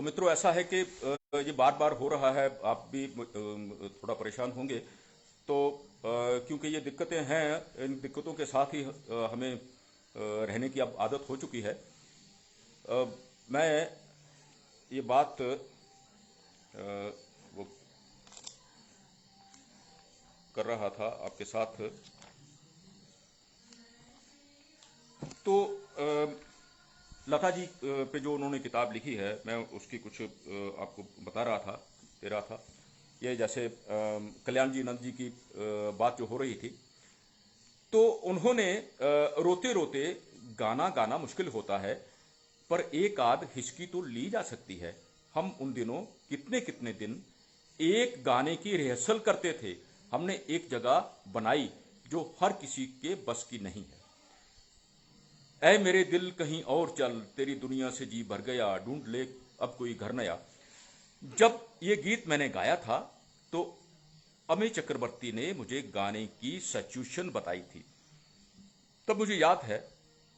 मित्रों, ऐसा है कि ये बार बार हो रहा है। आप भी थोड़ा परेशान होंगे। तो क्योंकि ये दिक्कतें हैं, इन दिक्कतों के साथ ही हमें रहने की अब आदत हो चुकी है। मैं ये बात वो कर रहा था आपके साथ। तो लता जी पे जो उन्होंने किताब लिखी है, मैं उसकी कुछ आपको बता रहा था, दे रहा था। ये जैसे कल्याण जी नंद जी की बात जो हो रही थी, तो उन्होंने रोते रोते गाना गाना मुश्किल होता है, पर एक आध हिचकी तो ली जा सकती है। हम उन दिनों कितने कितने दिन एक गाने की रिहर्सल करते थे। हमने एक जगह बनाई जो हर किसी के बस की नहीं है। ऐ मेरे दिल कहीं और चल, तेरी दुनिया से जी भर गया, ढूंढ ले अब कोई घर नया। जब ये गीत मैंने गाया था, तो अमित चक्रवर्ती ने मुझे गाने की सिचुएशन बताई थी। तब मुझे याद है,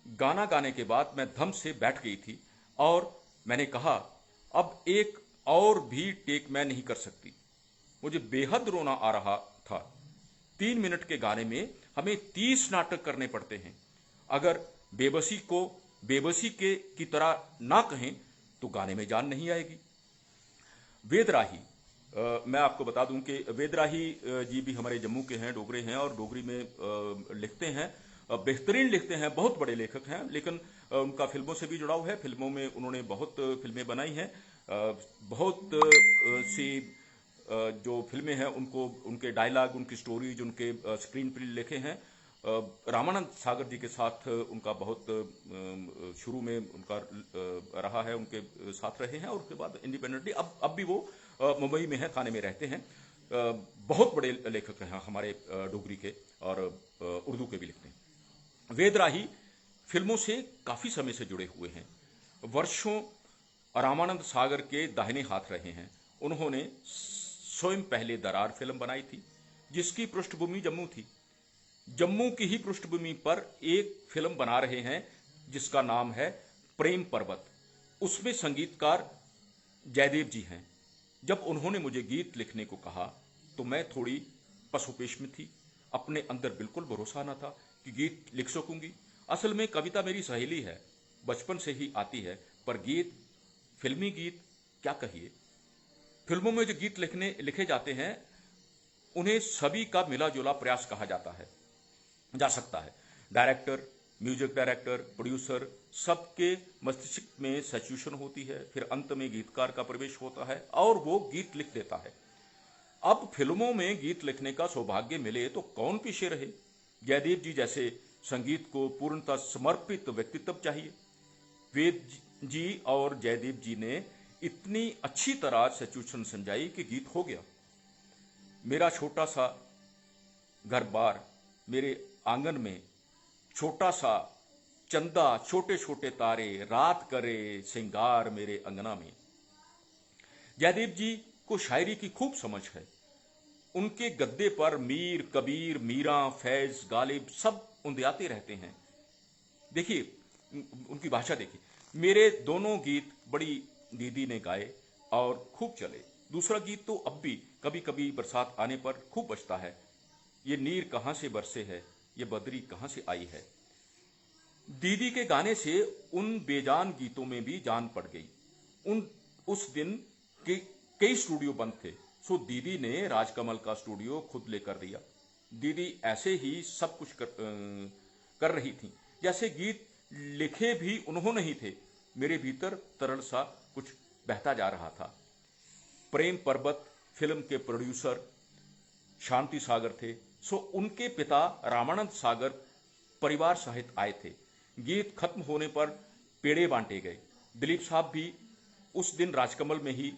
गाना गाने के बाद मैं धम से बैठ गई थी और मैंने कहा, अब एक और भी टेक मैं नहीं कर सकती। मुझे बेहद रोना आ रहा था। 3 मिनट के गाने में हमें 30 नाटक करने पड़ते हैं। अगर बेबसी को बेबसी के की तरह ना कहें तो गाने में जान नहीं आएगी। वेदराही, मैं आपको बता दूं कि वेदराही जी भी हमारे जम्मू के हैं, डोगरे हैं और डोगरी में लिखते हैं। बेहतरीन लिखते हैं, बहुत बड़े लेखक हैं। लेकिन उनका फिल्मों से भी जुड़ाव है। फिल्मों में उन्होंने बहुत फिल्में बनाई हैं। बहुत सी जो फिल्में हैं, उनको उनके डायलॉग, उनकी स्टोरीज, उनके स्क्रीन प्ले लिखे हैं। रामानंद सागर जी के साथ उनका बहुत शुरू में उनका रहा है, उनके साथ रहे हैं और उसके बाद इंडिपेंडेंटली अब भी वो मुंबई में है, थाने में रहते हैं। बहुत बड़े लेखक हैं हमारे डोगरी के, और उर्दू के भी लिखते हैं। वेदराही फिल्मों से काफी समय से जुड़े हुए हैं। वर्षों रामानंद सागर के दाहिने हाथ रहे हैं। उन्होंने स्वयं पहले दरार फिल्म बनाई थी, जिसकी पृष्ठभूमि जम्मू थी। जम्मू की ही पृष्ठभूमि पर एक फिल्म बना रहे हैं जिसका नाम है प्रेम पर्वत। उसमें संगीतकार जयदेव जी हैं। जब उन्होंने मुझे गीत लिखने को कहा, तो मैं थोड़ी पसोपेश में थी। अपने अंदर बिल्कुल भरोसा न था कि गीत लिख सकूंगी। असल में कविता मेरी सहेली है, बचपन से ही आती है, पर गीत, फिल्मी गीत, क्या कहिए। फिल्मों में जो गीत लिखे जाते हैं, उन्हें सभी का मिला जुला प्रयास कहा जा सकता है। डायरेक्टर, म्यूजिक डायरेक्टर, प्रोड्यूसर, सबके मस्तिष्क में सिचुएशन होती है। फिर अंत में गीतकार का प्रवेश होता है और वो गीत लिख देता है। अब फिल्मों में गीत लिखने का सौभाग्य मिले तो कौन पीछे रहे। जयदेव जी जैसे संगीत को पूर्णतः समर्पित व्यक्तित्व चाहिए। वेद जी और जयदेव जी ने इतनी अच्छी तरह सिचुएशन समझाई कि गीत हो गया। मेरा छोटा सा घर बार, मेरे आंगन में छोटा सा चंदा, छोटे छोटे तारे, रात करे श्रृंगार मेरे अंगना में। जयदेव जी को शायरी की खूब समझ है। उनके गद्दे पर मीर, कबीर, मीरा, फैज, गालिब सब उंधियाते रहते हैं। देखिए उनकी भाषा देखिए। मेरे दोनों गीत बड़ी दीदी ने गाए और खूब चले। दूसरा गीत तो अब भी कभी कभी बरसात आने पर खूब बजता है। ये नीर कहां से बरसे है, ये बदरी कहां से आई है। दीदी के गाने से उन बेजान गीतों में भी जान पड़ गई। उन उस दिन के कई स्टूडियो बंद थे, सो दीदी ने राजकमल का स्टूडियो खुद लेकर दिया। दीदी ऐसे ही सब कुछ कर रही थी जैसे गीत लिखे भी उन्होंने ही थे। मेरे भीतर तरल सा कुछ बहता जा रहा था। प्रेम पर्वत फिल्म के प्रोड्यूसर शांति सागर थे, सो उनके पिता रामानंद सागर परिवार सहित आए थे। गीत खत्म होने पर पेड़े बांटे गए। दिलीप साहब भी उस दिन राजकमल में ही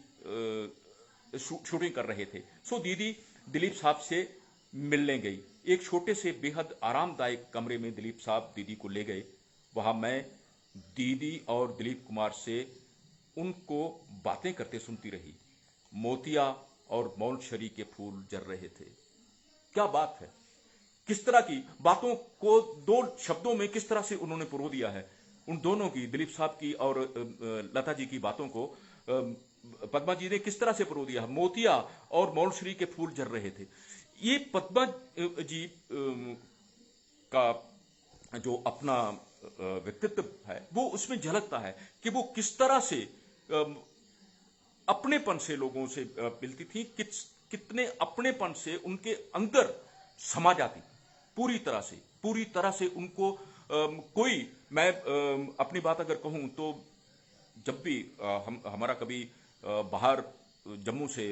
शूटिंग कर रहे थे, सो दीदी दिलीप साहब से मिलने गई। एक छोटे से बेहद आरामदायक कमरे में दिलीप साहब दीदी को ले गए। वहां मैं दीदी और दिलीप कुमार से उनको बातें करते सुनती रही। मोतिया और मौलशरी के फूल जर रहे थे। क्या बात है, किस तरह की बातों को दो शब्दों में किस तरह से उन्होंने पिरो दिया है। उन दोनों की, दिलीप साहब की और लता जी की बातों को पद्मा जी ने किस तरह से परो दिया, मोतिया और मौलश्री के फूल झर रहे थे। ये पद्मा जी का जो अपना व्यक्तित्व है वो उसमें झलकता है कि वो किस तरह से अपनेपन से लोगों से मिलती थी, कितने अपनेपन से उनके अंदर समा जाती थी पूरी तरह से उनको कोई, मैं अपनी बात अगर कहूं तो जब भी हमारा कभी बाहर जम्मू से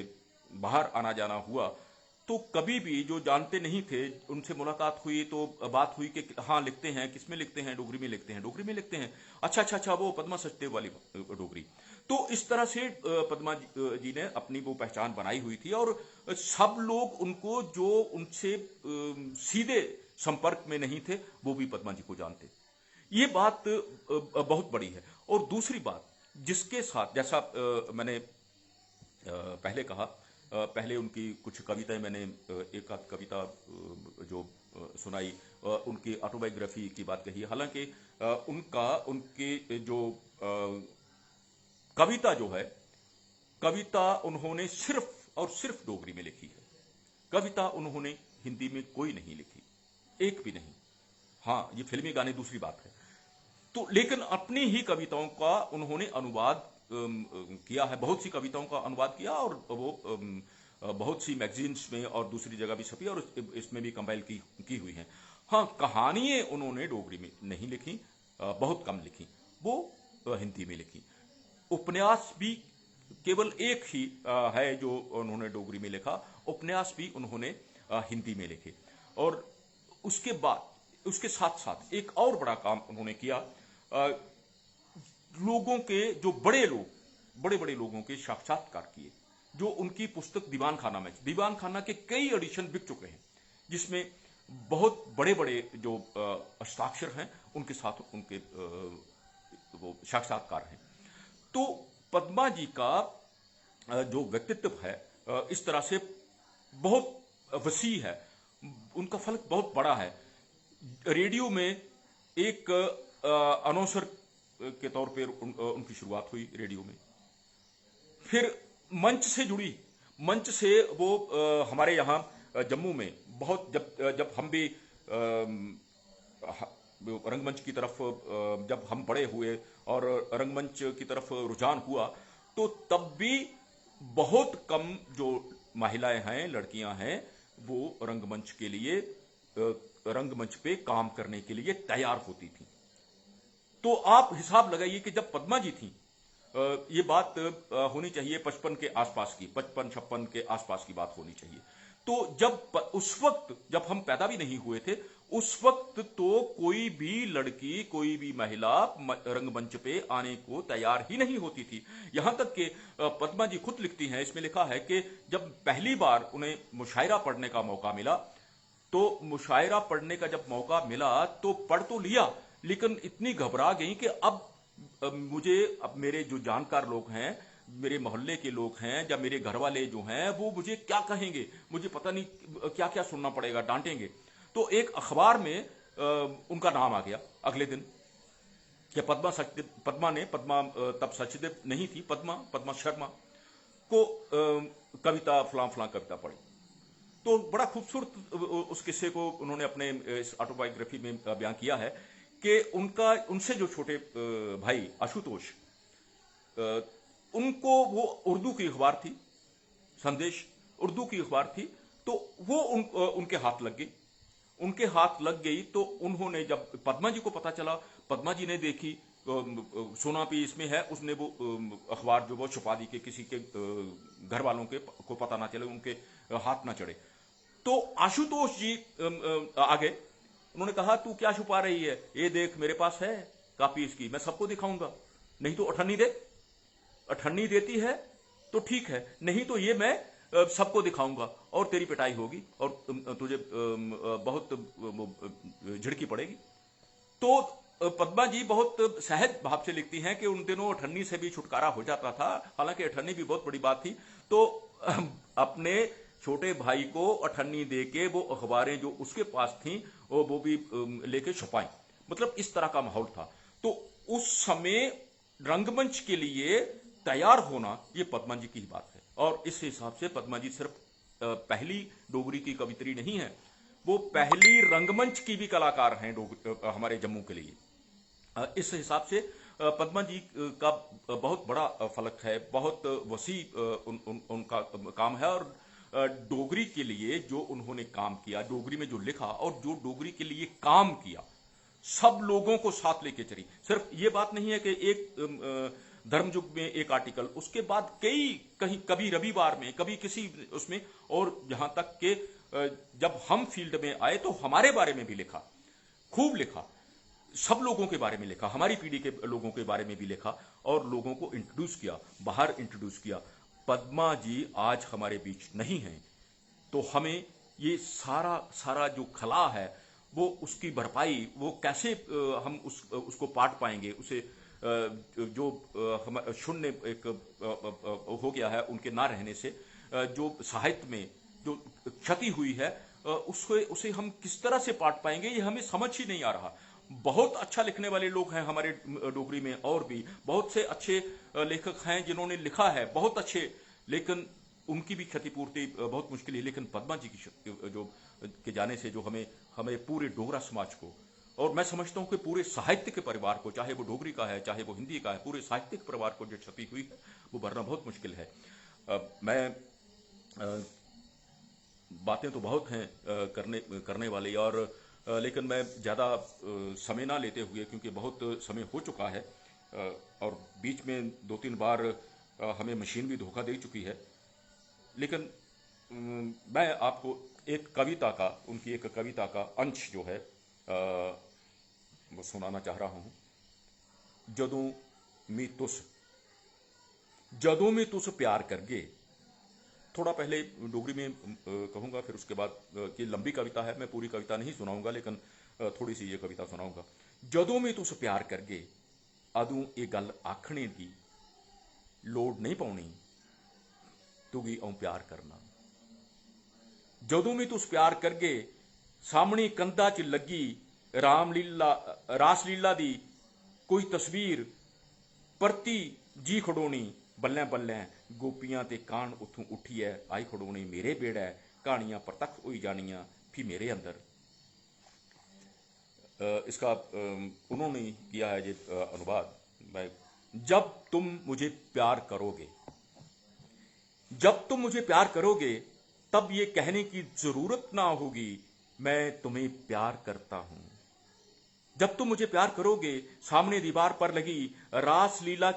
बाहर आना जाना हुआ तो कभी भी जो जानते नहीं थे उनसे मुलाकात हुई तो बात हुई कि हाँ लिखते हैं, किसमें लिखते हैं, डोगरी में लिखते हैं, डोगरी में लिखते हैं, अच्छा अच्छा अच्छा वो पद्मा सचदेव वाली डोगरी। तो इस तरह से पद्मा जी ने अपनी वो पहचान बनाई हुई थी और सब लोग उनको जो उनसे सीधे संपर्क में नहीं थे वो भी पद्मा जी को जानते। ये बात बहुत बड़ी है। और दूसरी बात जिसके साथ, जैसा मैंने पहले कहा, पहले उनकी कुछ कविताएं मैंने एक आध कविता जो सुनाई, उनकी ऑटोबायोग्राफी की बात कही, हालांकि उनके जो कविता जो है, कविता उन्होंने सिर्फ और सिर्फ डोगरी में लिखी है। कविता उन्होंने हिंदी में कोई नहीं लिखी, एक भी नहीं। हाँ, ये फिल्मी गाने दूसरी बात है। तो लेकिन अपनी ही कविताओं का उन्होंने अनुवाद किया है, बहुत सी कविताओं का अनुवाद किया और वो बहुत सी मैगजीन्स में और दूसरी जगह भी छपी और इसमें भी कंपाइल की हुई हैं। हाँ, कहानियां उन्होंने डोगरी में नहीं लिखी, बहुत कम लिखी, वो हिंदी में लिखी। उपन्यास भी केवल एक ही है जो उन्होंने डोगरी में लिखा, उपन्यास भी उन्होंने हिंदी में लिखे। और उसके बाद उसके साथ साथ एक और बड़ा काम उन्होंने किया, लोगों के जो बड़े बड़े लोगों के साक्षात्कार किए, जो उनकी पुस्तक दीवान खाना के कई एडिशन बिक चुके हैं, जिसमें बहुत बड़े बड़े जो हस्ताक्षर हैं उनके साथ उनके वो साक्षात्कार हैं। तो पद्मा जी का जो व्यक्तित्व है इस तरह से बहुत वसी है, उनका फलक बहुत बड़ा है। रेडियो में एक अनाउंसर के तौर पर उनकी शुरुआत हुई रेडियो में, फिर मंच से वो हमारे यहाँ जम्मू में बहुत, जब हम भी रंगमंच की तरफ जब हम बड़े हुए और रंगमंच की तरफ रुझान हुआ, तो तब भी बहुत कम जो महिलाएं हैं, लड़कियां हैं, वो रंगमंच के लिए, रंगमंच पे काम करने के लिए तैयार होती थी। तो आप हिसाब लगाइए कि जब पद्मा जी थी, ये बात होनी चाहिए 55 के आसपास की, 55-56 के आसपास की बात होनी चाहिए। तो जब उस वक्त जब हम पैदा भी नहीं हुए थे, उस वक्त तो कोई भी लड़की, कोई भी महिला रंगमंच पे आने को तैयार ही नहीं होती थी। यहां तक कि पद्मा जी खुद लिखती हैं, इसमें लिखा है कि जब पहली बार उन्हें मुशायरा पढ़ने का मौका मिला, तो मुशायरा पढ़ने का जब मौका मिला तो पढ़ तो लिया, लेकिन इतनी घबरा गई कि अब मेरे जो जानकार लोग हैं, मेरे मोहल्ले के लोग हैं या मेरे घर वाले जो हैं, वो मुझे क्या कहेंगे, मुझे पता नहीं क्या क्या सुनना पड़ेगा, डांटेंगे। तो एक अखबार में उनका नाम आ गया अगले दिन कि पद्मा तब सचदेव नहीं थी, पद्मा शर्मा को कविता फलां कविता पढ़ी। तो बड़ा खूबसूरत उस किस्से को उन्होंने अपने इस ऑटोबायोग्राफी में बयां किया है कि उनसे जो छोटे भाई आशुतोष, उनको वो उर्दू की अखबार थी, संदेश उर्दू की अखबार थी, तो वो उनके हाथ लग गई। तो उन्होंने, जब पद्मा जी को पता चला, पद्मा जी ने देखी, सोना भी इसमें है, उसने वो अखबार जो वो छुपा दी कि किसी के घर वालों को पता ना चले, उनके हाथ ना चढ़े। तो आशुतोष जी आ गए, उन्होंने कहा तू क्या छुपा रही है, ये देख मेरे पास है कॉपी इसकी, मैं सबको दिखाऊंगा, नहीं तो अठन्नी दे, अठन्नी देती है तो ठीक है, नहीं तो ये मैं सबको दिखाऊंगा और तेरी पिटाई होगी और तुझे बहुत झिड़की पड़ेगी। तो पद्मा जी बहुत सहज भाव से लिखती हैं कि उन दिनों अठन्नी से भी छुटकारा हो जाता था, हालांकि अठन्नी भी बहुत बड़ी बात थी। तो अपने छोटे भाई को अठन्नी दे के वो अखबारें जो उसके पास थीं वो भी लेके छुपाई, मतलब इस तरह का माहौल था। तो उस समय रंगमंच के लिए तैयार होना, ये पद्मा जी की ही बात है। और इस हिसाब से पद्मा जी सिर्फ पहली डोगरी की कवित्री नहीं है, वो पहली रंगमंच की भी कलाकार हैं हमारे जम्मू के लिए। इस हिसाब से पद्मा जी का बहुत बड़ा फलक है, बहुत वसी उनका काम है। और डोगरी के लिए जो उन्होंने काम किया, डोगरी में जो लिखा और जो डोगरी के लिए काम किया, सब लोगों को साथ लेके चली। सिर्फ ये बात नहीं है कि एक धर्मयुग में एक आर्टिकल, उसके बाद कई कहीं, कभी रविवार में, कभी किसी उसमें, और जहां तक कि जब हम फील्ड में आए तो हमारे बारे में भी लिखा, खूब लिखा, सब लोगों के बारे में लिखा, हमारी पीढ़ी के लोगों के बारे में भी लिखा और लोगों को इंट्रोड्यूस किया, बाहर इंट्रोड्यूस किया। पद्मा जी आज हमारे बीच नहीं है, तो हमें ये सारा सारा जो खला है, वो उसकी भरपाई, वो कैसे हम उसको पाट पाएंगे, उसे जो हम शून्य एक हो गया है उनके ना रहने से, जो साहित्य में जो क्षति हुई है, उसे हम किस तरह से पाट पाएंगे, ये हमें समझ ही नहीं आ रहा। बहुत अच्छा लिखने वाले लोग हैं हमारे डोगरी में, और भी बहुत से अच्छे लेखक हैं जिन्होंने लिखा है बहुत अच्छे, लेकिन उनकी भी क्षतिपूर्ति बहुत मुश्किल है। लेकिन पद्मा जी की जो के जाने से जो हमें पूरे डोगरा समाज को, और मैं समझता हूं कि पूरे साहित्य के परिवार को, चाहे वो डोगरी का है चाहे वो हिंदी का है, पूरे साहित्यिक परिवार को जो क्षति हुई है वो भरना बहुत मुश्किल है। मैं बातें तो बहुत हैं करने वाली, और लेकिन मैं ज़्यादा समय ना लेते हुए, क्योंकि बहुत समय हो चुका है, और बीच में 2-3 बार हमें मशीन भी धोखा दे चुकी है। लेकिन मैं आपको एक कविता का, उनकी एक कविता का अंश जो है वो सुनाना चाह रहा हूँ। जदों में तुस प्यार करगे, थोड़ा पहले डोगरी में कहूँगा, फिर उसके बाद ये लंबी कविता है, मैं पूरी कविता नहीं सुनाऊंगा, लेकिन थोड़ी सी ये कविता सुनाऊंगा। जदों में तुस प्यार करगे, अदों ये गल आखने दी लोड़ नहीं पाउनी, तुगी औ प्यार करना। जदों में तुस प्यार करगे, सामने कंधा च लगी रास लीला दी कोई तस्वीर, परती जी खड़ोनी, बल्ले बल्ले गोपियां ते कान उथों उठिए आई खड़ोनी मेरे बेड़ा, कहानियां प्रतख होई जानियां फिर मेरे अंदर। इसका उन्होंने किया है ये अनुवाद। जब तुम मुझे प्यार करोगे, जब तुम मुझे प्यार करोगे, तब ये कहने की जरूरत ना होगी मैं तुम्हें प्यार करता हूं। जब तुम मुझे प्यार करोगे, सामने दीवार पर लगी रासलीला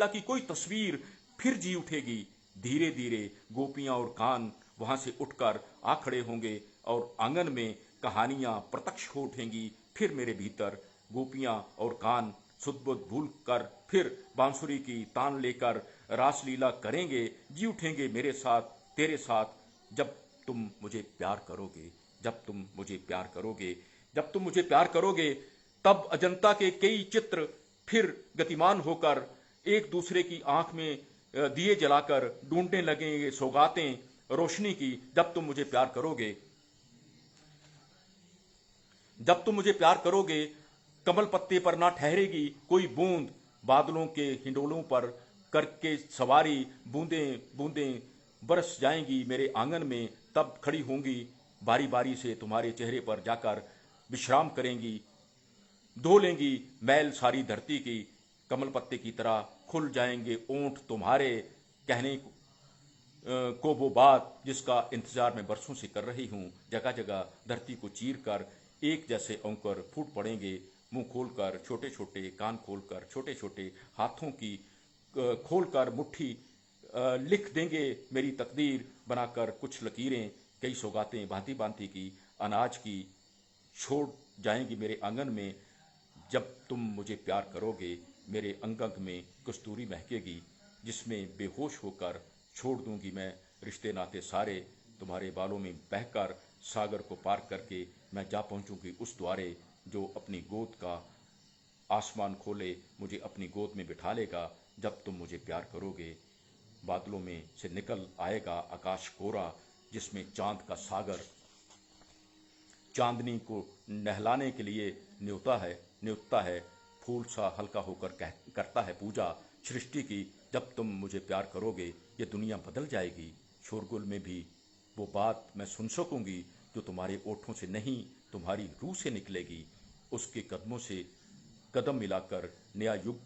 की कोई तस्वीर फिर जी उठेगी। धीरे धीरे गोपियां और कान वहां से उठकर आ खड़े होंगे और आंगन में कहानियां प्रत्यक्ष हो उठेंगी फिर मेरे भीतर। गोपियां और कान सुध-बुध भूल कर फिर बांसुरी की तान लेकर रासलीला करेंगे, जी उठेंगे मेरे साथ, तेरे साथ। जब तुम मुझे प्यार करोगे, जब तुम मुझे प्यार करोगे, जब तुम मुझे प्यार करोगे, तब अजंता के कई चित्र फिर गतिमान होकर एक दूसरे की आंख में दिए जलाकर ढूंढने लगेंगे सौगातें रोशनी की। जब तुम मुझे प्यार करोगे, जब तुम मुझे प्यार करोगे, कमल पत्ते पर ना ठहरेगी कोई बूंद, बादलों के हिंडोलों पर करके सवारी बूंदें बूंदें बरस जाएंगी मेरे आंगन में। तब खड़ी होंगी बारी बारी से तुम्हारे चेहरे पर जाकर विश्राम करेंगी, धो लेंगी मैल सारी धरती की। कमल पत्ते की तरह खुल जाएंगे ओंठ तुम्हारे, कहने को वो बात जिसका इंतजार मैं बरसों से कर रही हूँ। जगह जगह धरती को चीर कर एक जैसे अंकुर फूट पड़ेंगे, मुंह खोलकर छोटे छोटे, कान खोलकर छोटे छोटे, हाथों की खोलकर मुट्ठी लिख देंगे मेरी तकदीर बनाकर कुछ लकीरें। कई सौगातें भांति भांति की अनाज की छोड़ जाएंगी मेरे आंगन में। जब तुम मुझे प्यार करोगे, मेरे अंग अंग में कस्तूरी महकेगी, जिसमें बेहोश होकर छोड़ दूंगी मैं रिश्ते नाते सारे। तुम्हारे बालों में बहकर सागर को पार करके मैं जा पहुंचूंगी उस द्वारे जो अपनी गोद का आसमान खोले, मुझे अपनी गोद में बिठा लेगा। जब तुम मुझे प्यार करोगे, बादलों में से निकल आएगा आकाश कोरा, जिसमें चांद का सागर चांदनी को नहलाने के लिए न्योता है। फूल सा हल्का होकर करता है पूजा, सृष्टि की। जब तुम मुझे प्यार करोगे ये दुनिया बदल जाएगी। शोरगुल में भी वो बात मैं सुन सकूंगी जो तुम्हारे ओठों से नहीं तुम्हारी रूह से निकलेगी। उसके कदमों से कदम मिलाकर नया युग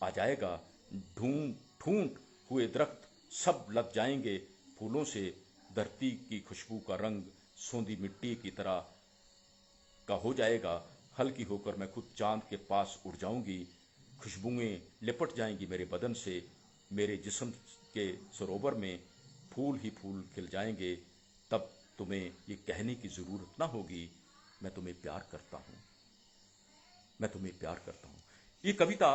आ जाएगा। ढूंढ ढूंढ हुए दरख्त सब लग जाएंगे फूलों से। धरती की खुशबू का रंग सोंधी मिट्टी की तरह का हो जाएगा। हल्की होकर मैं खुद चांद के पास उड़ जाऊंगी। खुशबुएं लिपट जाएंगी मेरे बदन से। मेरे जिस्म के सरोवर में फूल ही फूल खिल जाएंगे। तब तुम्हें ये कहने की ज़रूरत ना होगी, मैं तुम्हें प्यार करता हूँ, मैं तुम्हें प्यार करता हूँ। ये कविता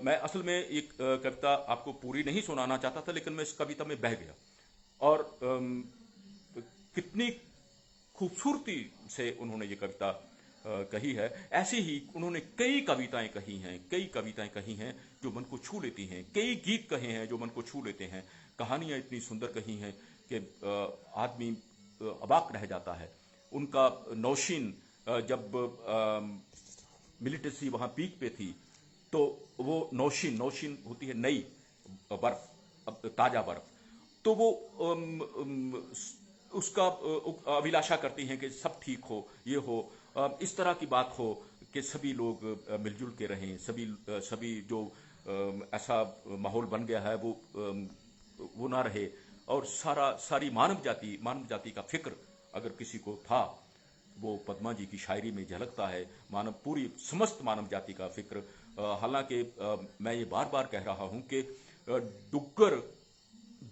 मैं असल में एक कविता आपको पूरी नहीं सुनाना चाहता था, लेकिन मैं इस कविता में बह गया। और कितनी खूबसूरती से उन्होंने ये कविता कही है। ऐसे ही उन्होंने कई कविताएं कही हैं, कई कविताएं कही हैं जो मन को छू लेती हैं। कई गीत कहे हैं जो मन को छू लेते हैं। कहानियां इतनी सुंदर कही हैं कि आदमी अबाक रह जाता है। उनका नौशीन जब मिलिटेंसी वहां पीक पे थी तो वो नौशीन नौशीन होती है नई बर्फ, ताजा बर्फ, तो वो उसका अभिलाषा करती हैं कि सब ठीक हो, ये हो, इस तरह की बात हो कि सभी लोग मिलजुल के रहें। सभी जो ऐसा माहौल बन गया है वो ना रहे। और सारी मानव जाति का फिक्र अगर किसी को था वो पद्मा जी की शायरी में झलकता है। पूरी समस्त मानव जाति का फिक्र। हालांकि मैं ये बार बार कह रहा हूं कि डुग्गर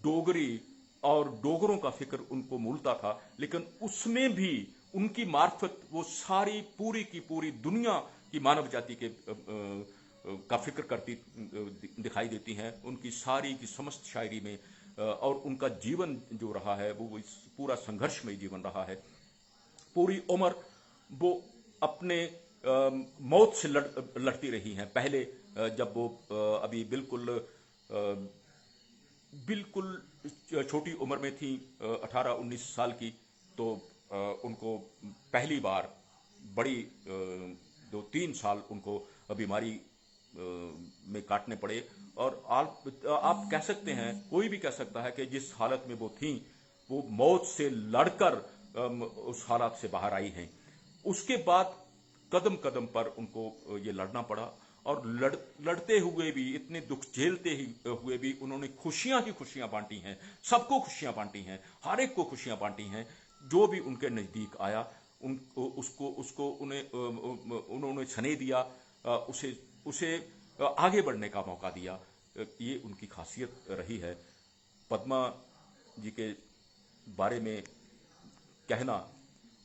डोगरी और डोगरों का फिक्र उनको मूलता था, लेकिन उसमें भी उनकी मार्फत वो सारी पूरी की पूरी दुनिया की मानव जाति के का फिक्र करती दिखाई देती हैं उनकी सारी की समस्त शायरी में। और उनका जीवन जो रहा है वो इस पूरा संघर्षमय जीवन रहा है। पूरी उम्र वो अपने मौत से लड़ती रही हैं। पहले जब वो अभी बिल्कुल छोटी उम्र में थी, 18-19 साल की, तो उनको पहली बार बड़ी 2-3 साल उनको बीमारी में काटने पड़े। और आप कह सकते हैं, कोई भी कह सकता है कि जिस हालत में वो थी वो मौत से लड़कर उस हालात से बाहर आई हैं। उसके बाद कदम कदम पर उनको ये लड़ना पड़ा। और लड़ते हुए भी, इतने दुख झेलते ही हुए भी उन्होंने खुशियां ही खुशियां बांटी हैं। सबको खुशियां बांटी हैं, हर एक को खुशियां बांटी हैं। जो भी उनके नजदीक आया उसको उन्होंने स्नेह दिया, उसे आगे बढ़ने का मौका दिया। ये उनकी खासियत रही है। पद्मा जी के बारे में कहना,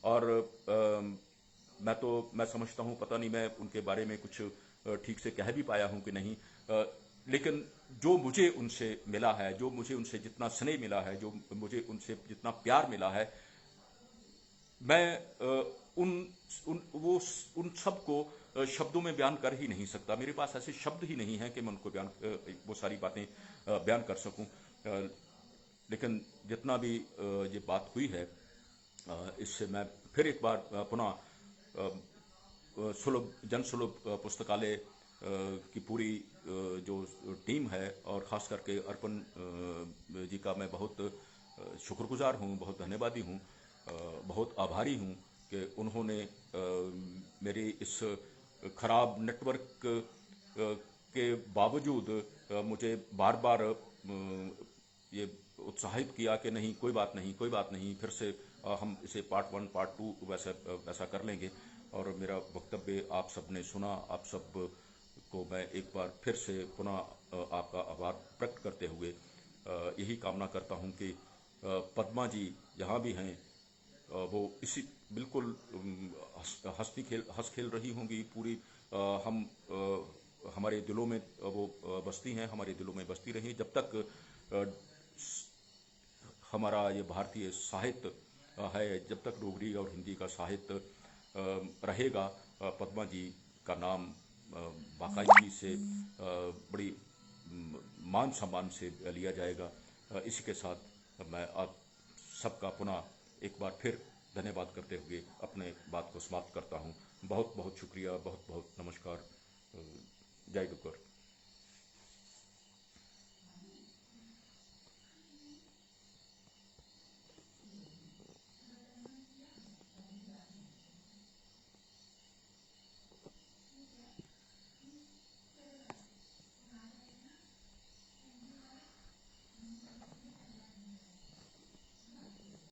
और मैं समझता हूँ, पता नहीं मैं उनके बारे में कुछ ठीक से कह भी पाया हूँ कि नहीं, लेकिन जो मुझे उनसे मिला है, जो मुझे उनसे जितना स्नेह मिला है, जो मुझे उनसे जितना प्यार मिला है, मैं उन सब को शब्दों में बयान कर ही नहीं सकता। मेरे पास ऐसे शब्द ही नहीं है कि मैं उनको वो सारी बातें बयान कर सकूं। लेकिन जितना भी ये बात हुई है, इससे मैं फिर एक बार पुनः जन सुलभ पुस्तकालय की पूरी जो टीम है, और ख़ास करके अर्पण जी का मैं बहुत शुक्रगुजार हूँ, बहुत धन्यवादी हूँ, बहुत आभारी हूँ कि उन्होंने मेरे इस खराब नेटवर्क के बावजूद मुझे बार बार ये उत्साहित किया कि नहीं, कोई बात नहीं, कोई बात नहीं, फिर से हम इसे पार्ट 1 पार्ट 2 वैसा कर लेंगे। और मेरा वक्तव्य आप सब ने सुना। आप सब को मैं एक बार फिर से पुनः आपका आभार प्रकट करते हुए यही कामना करता हूं कि पद्मा जी जहां भी हैं वो इसी बिल्कुल हंस खेल रही होंगी। पूरी हमारे दिलों में वो बसती हैं, हमारे दिलों में बसती रही जब तक हमारा ये भारतीय साहित्य है, जब तक डोगरी और हिंदी का साहित्य रहेगा। पद्मा जी का नाम बाकायदगी से बड़ी मान सम्मान से लिया जाएगा। इसी के साथ मैं आप सबका पुनः एक बार फिर धन्यवाद करते हुए अपने बात को समाप्त करता हूँ। बहुत बहुत शुक्रिया, बहुत बहुत नमस्कार। जय डुग्गर।